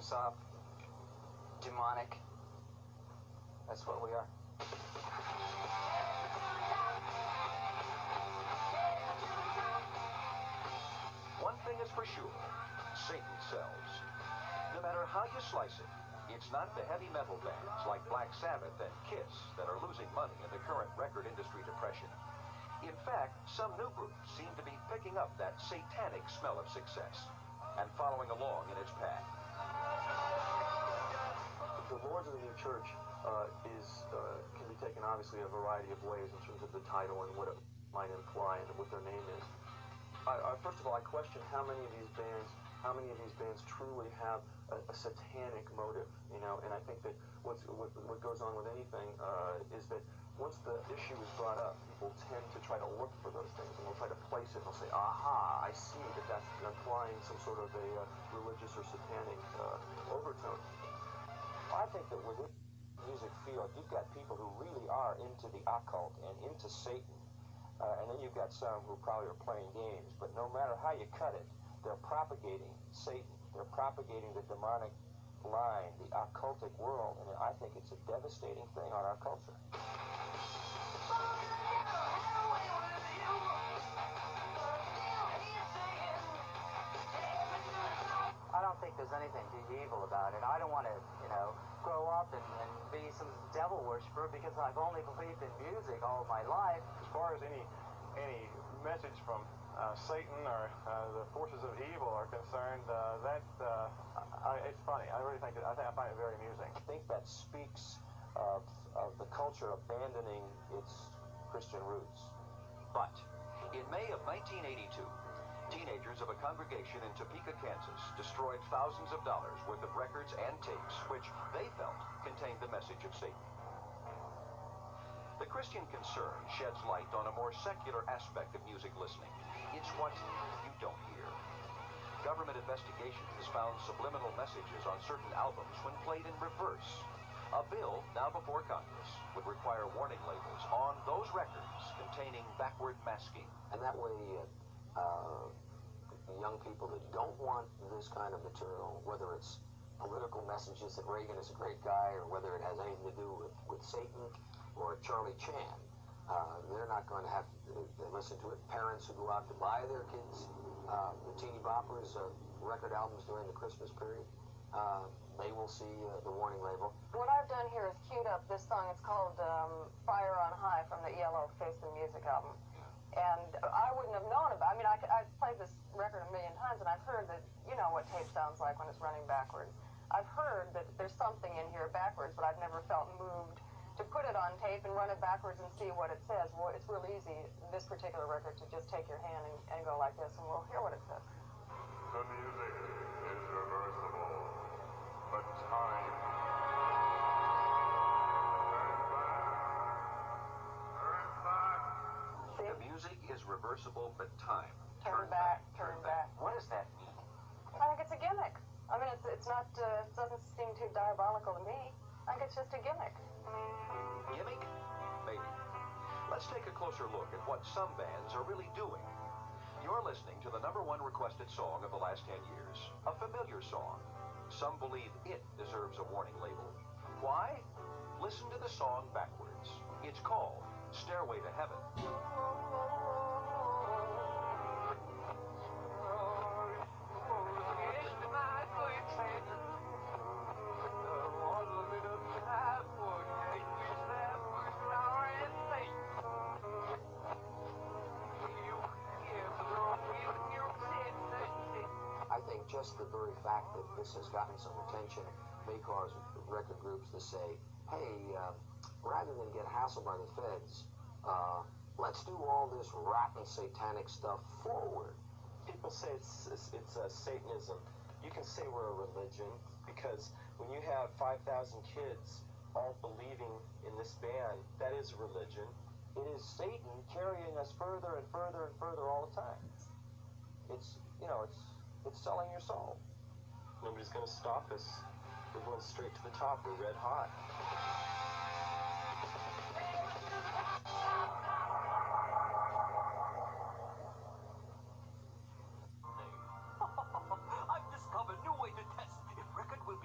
soft, demonic. That's what we are. One thing is for sure, Satan sells. No matter how you slice it, it's not the heavy metal bands like Black Sabbath and Kiss that are losing money in the current record industry depression. In fact, some new groups seem to be picking up that satanic smell of success and following along in its path. The Lords of the New Church can be taken obviously a variety of ways in terms of the title and what it might imply and what their name is. First of all, I question how many of these bands truly have a satanic motive, you know. And I think that what goes on with anything is that once the issue is brought up, people tend to try to look for those things, and they'll try to place it, and they'll say, aha, I see that that's implying some sort of a religious or satanic overtone. I think that within the music field, you've got people who really are into the occult and into Satan. And then you've got some who probably are playing games, but no matter how you cut it, they're propagating Satan. They're propagating the demonic line, the occultic world, and I think it's a devastating thing on our culture. I don't think there's anything evil about it. I don't want to, you know, grow up and be some devil worshiper because I've only believed in music all my life. As far as any message from Satan or the forces of evil are concerned, it's funny. I really think I find it very amusing. I think that speaks of the culture abandoning its Christian roots. But in May of 1982, teenagers of a congregation in Topeka, Kansas, destroyed thousands of dollars worth of records and tapes, which they felt contained the message of Satan. The Christian Concern sheds light on a more secular aspect of music listening. It's what you don't hear. Government investigation has found subliminal messages on certain albums when played in reverse. A bill now before Congress would require warning labels on those records containing backward masking. And that way, young people that don't want this kind of material, whether it's political messages that Reagan is a great guy or whether it has anything to do with Satan or Charlie Chan, they're not going to have to listen to it. Parents who go out to buy their kids the teeny boppers record albums during the Christmas period, they will see the warning label. What I've done here is queued up this song. It's called Fire on High from the ELO Face the Music album. And I wouldn't have known about it. I mean, I've played this record a million times, and I've heard that, you know what tape sounds like when it's running backwards. I've heard that there's something in here backwards, but I've never felt moved to put it on tape and run it backwards and see what it says. Well, it's real easy, this particular record, to just take your hand and go like this, and we'll hear what it says. The music is reversible, but time. The music is reversible, but time. Turn back, turn back. What does that mean? I think it's a gimmick. I mean, it's not, it doesn't seem too diabolical to me. I think it's just a gimmick. Gimmick? Maybe. Let's take a closer look at what some bands are really doing. You're listening to the #1 requested song of the last 10 years. A familiar song. Some believe it deserves a warning label. Why? Listen to the song backwards. It's called Stairway to Heaven. I think just the very fact that this has gotten some attention may cause record groups to say, hey, rather than get hassled by the feds, let's do all this rotten satanic stuff forward. People say it's Satanism. You can say we're a religion because when you have 5,000 kids all believing in this band, that is a religion. It is Satan carrying us further and further and further all the time. It's, you know, it's selling your soul. Nobody's going to stop us. We're going straight to the top. We're red hot. I've discovered a new way to test if record will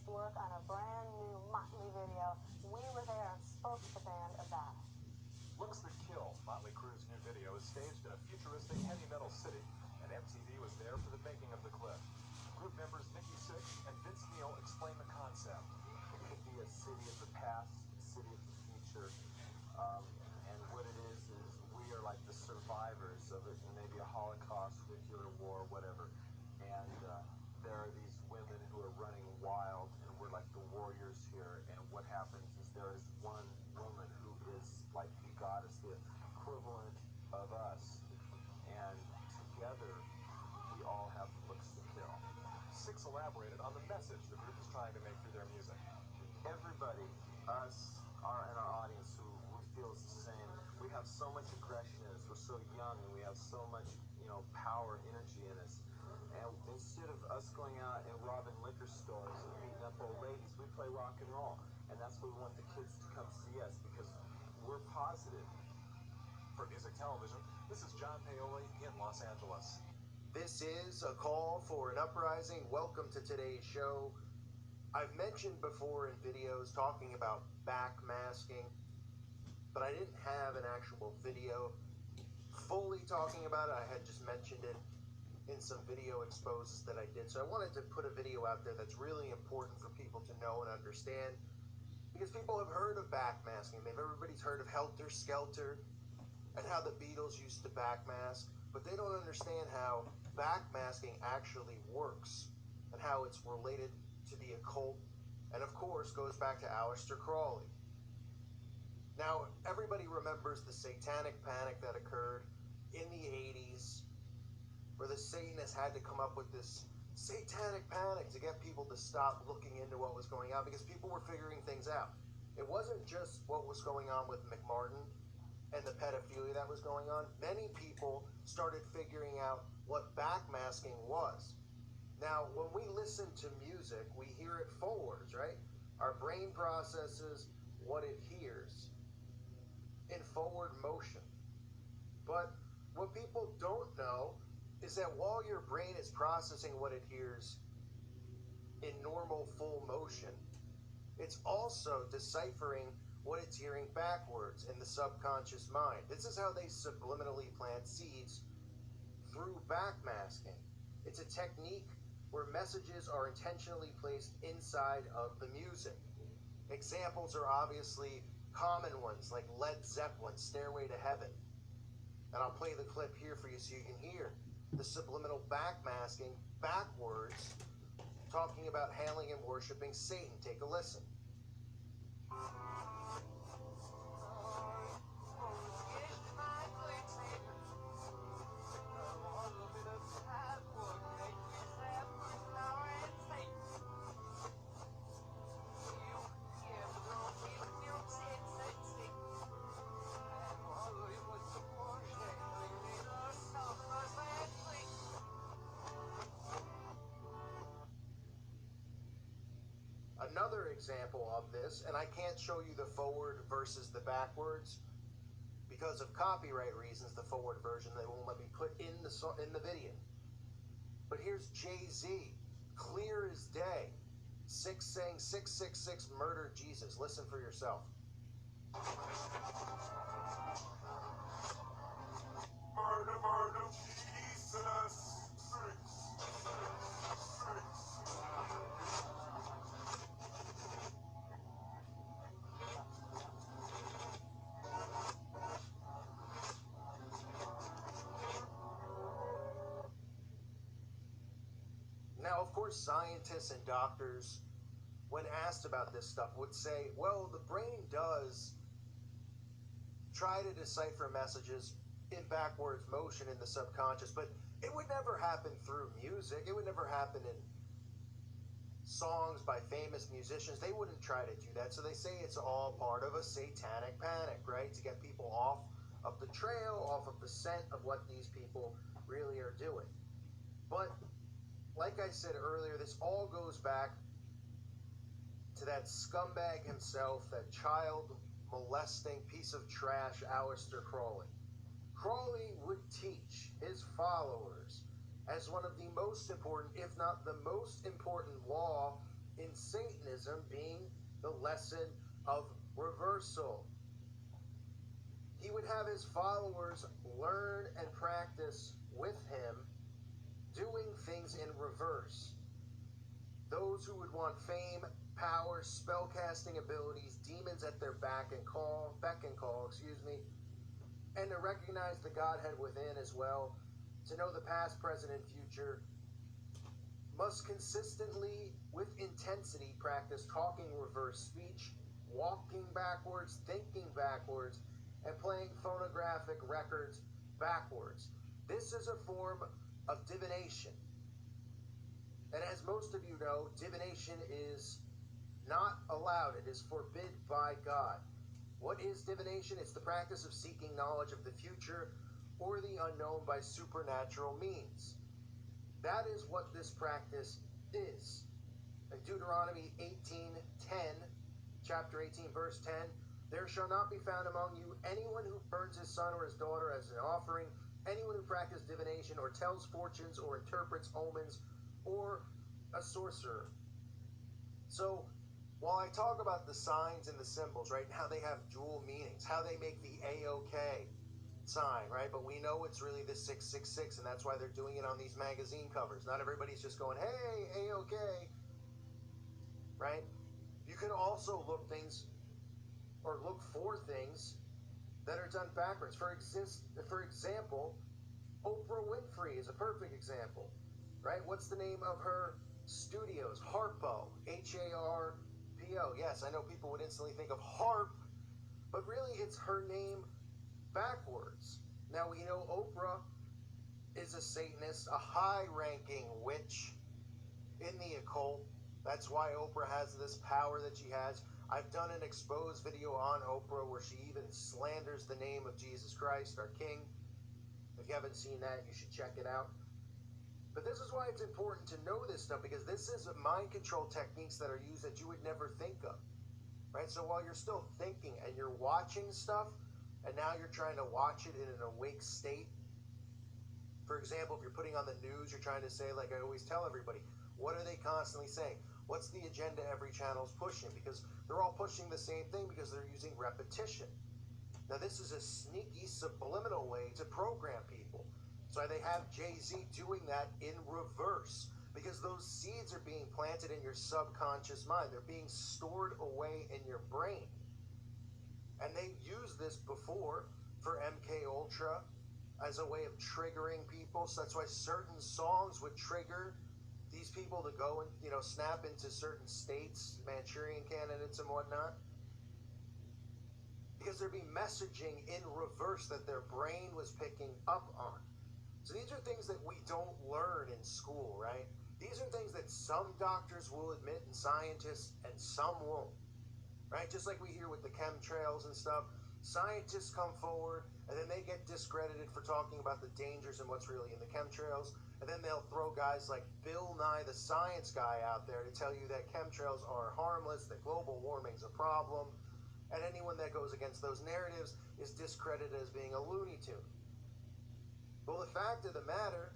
finished work on a brand new Motley video. We were there and spoke to the band about it. Looks to Kill, Motley Crue's new video, is staged in a futuristic heavy metal city, and MTV was there for the making of the clip. Group members Nikki Sixx and Vince Neil explain the concept. It could be a city of the past, a city of the future, and what it is we are like the survivors of it, maybe a Holocaust, nuclear war, whatever. And there are these women who are running wild, and we're like the warriors here. And what happens is there is one woman who is like the goddess, the equivalent of us, and together we all have looks to kill. Sixx elaborated on the message the group is trying to make through their music. Everybody, us, and our audience, who we feel is the same. We have so much aggression in us. We're so young, and we have so much, power, energy in us. And instead of us going out and robbing liquor stores and beating up old ladies, we play rock and roll. And that's what we want the kids to come see us, because we're positive. For Music Television, this is John Paoli in Los Angeles. This is a call for an uprising. Welcome to today's show. I've mentioned before in videos talking about backmasking, but I didn't have an actual video fully talking about it. I had just mentioned it in some video exposes that I did. So I wanted to put a video out there that's really important for people to know and understand, because people have heard of backmasking. Everybody's heard of Helter Skelter and how the Beatles used to backmask, but they don't understand how backmasking actually works and how it's related to the occult, and of course goes back to Aleister Crowley. Now, everybody remembers the satanic panic that occurred in the 80s, where the Satanists had to come up with this satanic panic to get people to stop looking into what was going on, because people were figuring things out. It wasn't just what was going on with McMartin and the pedophilia that was going on. Many people started figuring out what backmasking was. Now, when we listen to music, we hear it forwards, right? Our brain processes what it hears in forward motion. But what people don't know is that while your brain is processing what it hears in normal full motion, it's also deciphering what it's hearing backwards in the subconscious mind. This is how they subliminally plant seeds through backmasking. It's a technique where messages are intentionally placed inside of the music. Examples are obviously common ones like Led Zeppelin's Stairway to Heaven. And I'll play the clip here for you so you can hear the subliminal backmasking backwards, talking about hailing and worshiping Satan. Take a listen. Another example of this, and I can't show you the forward versus the backwards because of copyright reasons. The forward version they won't let me put in the video. But here's Jay-Z, clear as day, saying 666 murder Jesus. Listen for yourself. Murder, murder, Jesus. Now, of course, scientists and doctors, when asked about this stuff, would say, well, the brain does try to decipher messages in backwards motion in the subconscious, but it would never happen through music. It would never happen in songs by famous musicians. They wouldn't try to do that. So they say it's all part of a satanic panic, right? To get people off of the trail, off of the scent of what these people really are doing. But like I said earlier, this all goes back to that scumbag himself, that child molesting piece of trash, Aleister Crowley. Crowley would teach his followers as one of the most important, if not the most important law in Satanism being the lesson of reversal. He would have his followers learn and practice with him doing things in reverse. Those who would want fame, power, spellcasting abilities, demons at their beck and call, and to recognize the Godhead within as well, to know the past, present, and future, must consistently, with intensity, practice talking reverse speech, walking backwards, thinking backwards, and playing phonographic records backwards. This is a form of divination. And as most of you know, divination is not allowed. It is forbid by God. What is divination? It's the practice of seeking knowledge of the future or the unknown by supernatural means. That is what this practice is. In Deuteronomy 18:10, chapter 18, verse 10, there shall not be found among you anyone who burns his son or his daughter as an offering, anyone who practices divination or tells fortunes or interprets omens, or a sorcerer. So, while I talk about the signs and the symbols, right, how they have dual meanings, how they make the A-OK sign, right, but we know it's really the 666, and that's why they're doing it on these magazine covers. Not everybody's just going, hey, A-OK, right? You can also look for things that are done backwards. For example, Oprah Winfrey is a perfect example, right? What's the name of her studios? Harpo, Harpo. Yes, I know people would instantly think of harp, but really it's her name backwards. Now we know Oprah is a Satanist, a high-ranking witch in the occult. That's why Oprah has this power that she has. I've done an exposed video on Oprah where she even slanders the name of Jesus Christ, our King. If you haven't seen that, you should check it out. But this is why it's important to know this stuff, because this is mind control techniques that are used that you would never think of, right? So while you're still thinking and you're watching stuff, and now you're trying to watch it in an awake state. For example, if you're putting on the news, you're trying to say, like I always tell everybody, what are they constantly saying? What's the agenda every channel's pushing? Because they're all pushing the same thing because they're using repetition. Now this is a sneaky, subliminal way to program people. So they have Jay-Z doing that in reverse, because those seeds are being planted in your subconscious mind. They're being stored away in your brain. And they've used this before for MK Ultra as a way of triggering people. So that's why certain songs would trigger these people to go and, snap into certain states, Manchurian candidates and whatnot. Because there'd be messaging in reverse that their brain was picking up on. So these are things that we don't learn in school, right? These are things that some doctors will admit and scientists, and some won't, right? Just like we hear with the chemtrails and stuff, scientists come forward and then they get discredited for talking about the dangers and what's really in the chemtrails, and then they'll throw guys like Bill Nye, the science guy, out there to tell you that chemtrails are harmless, that global warming's a problem, and anyone that goes against those narratives is discredited as being a Looney Tune. Well, the fact of the matter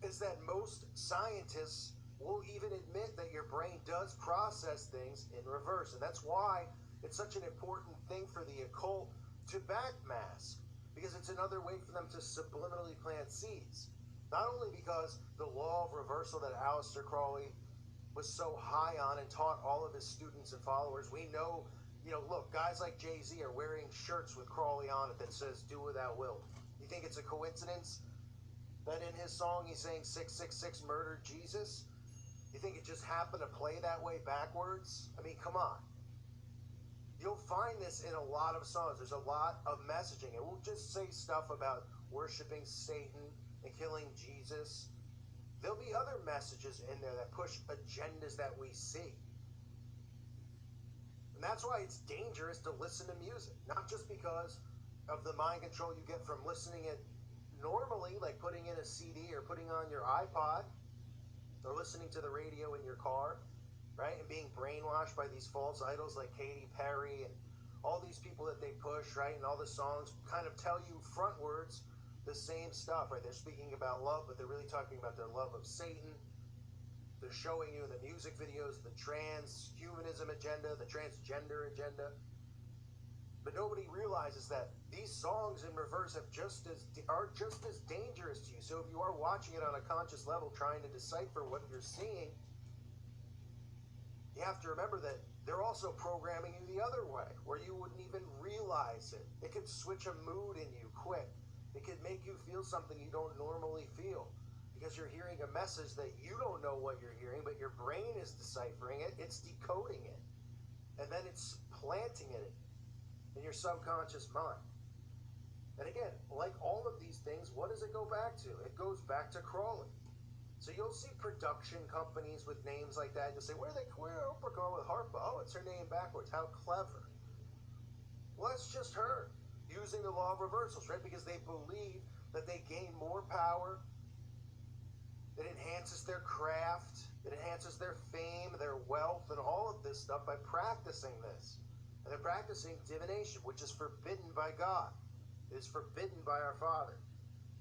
is that most scientists will even admit that your brain does process things in reverse. And that's why it's such an important thing for the occult to backmask, because it's another way for them to subliminally plant seeds. Not only because the law of reversal that Aleister Crowley was so high on and taught all of his students and followers, we know, look, guys like Jay-Z are wearing shirts with Crowley on it that says, do what thou wilt. You think it's a coincidence that in his song he's saying 666 murdered Jesus? You think it just happened to play that way backwards? I mean, come on. You'll find this in a lot of songs. There's a lot of messaging. It won't just say stuff about worshiping Satan and killing Jesus. There'll be other messages in there that push agendas that we see. And that's why it's dangerous to listen to music. Not just because of the mind control you get from listening it normally, like putting in a CD or putting on your iPod or listening to the radio in your car, right? And being brainwashed by these false idols like Katy Perry and all these people that they push, right? And all the songs kind of tell you frontwards the same stuff, right? They're speaking about love, but they're really talking about their love of Satan. They're showing you in the music videos the transhumanism agenda, the transgender agenda. But nobody realizes that these songs in reverse are just as dangerous to you. So if you are watching it on a conscious level, trying to decipher what you're seeing, you have to remember that they're also programming you the other way, where you wouldn't even realize it. It could switch a mood in you quick. It could make you feel something you don't normally feel, because you're hearing a message that you don't know what you're hearing, but your brain is deciphering it, it's decoding it, and then it's planting it in your subconscious mind. And again, like all of these things, what does it go back to? It goes back to crawling. So you'll see production companies with names like that. You'll say, where Oprah going with Harpa? Oh, it's her name backwards. How clever. Well, that's just her using the law of reversals, right? Because they believe that they gain more power. It enhances their craft. It enhances their fame, their wealth, and all of this stuff by practicing this. And they're practicing divination, which is forbidden by God. It is forbidden by our Father.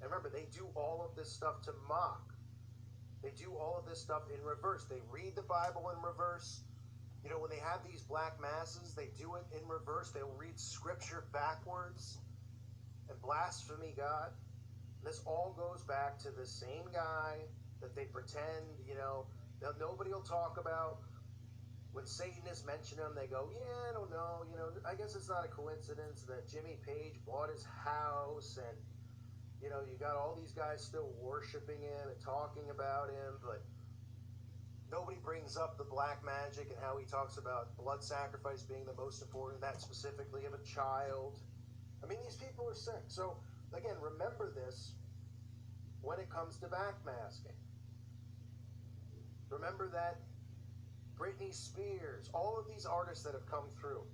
And remember, they do all of this stuff to mock. They do all of this stuff in reverse. They read the Bible in reverse. You know, when they have these black masses, they do it in reverse. They'll read scripture backwards and blaspheme God. This all goes back to the same guy that they pretend, you know, that nobody will talk about. When Satanists mention him, they go, yeah, I don't know, you know, I guess it's not a coincidence that Jimmy Page bought his house, and you know, you got all these guys still worshiping him and talking about him, but nobody brings up the black magic and how he talks about blood sacrifice being the most important, that specifically of a child. I mean, these people are sick. So, again, remember this when it comes to backmasking. Remember that Britney Spears, all of these artists that have come through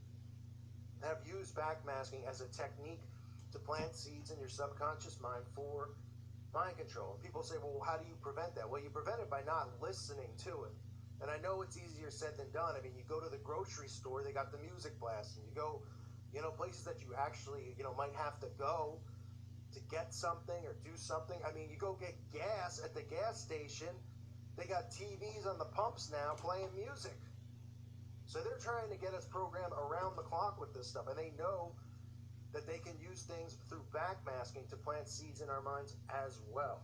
have used backmasking as a technique to plant seeds in your subconscious mind for mind control. And people say, well, how do you prevent that? Well, you prevent it by not listening to it. And I know it's easier said than done. I mean, you go to the grocery store, they got the music blasting. You go, you know, places that you actually, you know, might have to go to get something or do something. I mean, you go get gas at the gas station, they got TVs on the pumps now playing music. So they're trying to get us programmed around the clock with this stuff. And they know that they can use things through backmasking to plant seeds in our minds as well.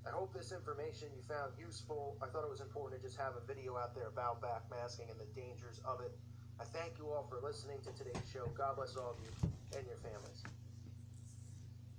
I hope this information you found useful. I thought it was important to just have a video out there about backmasking and the dangers of it. I thank you all for listening to today's show. God bless all of you and your families.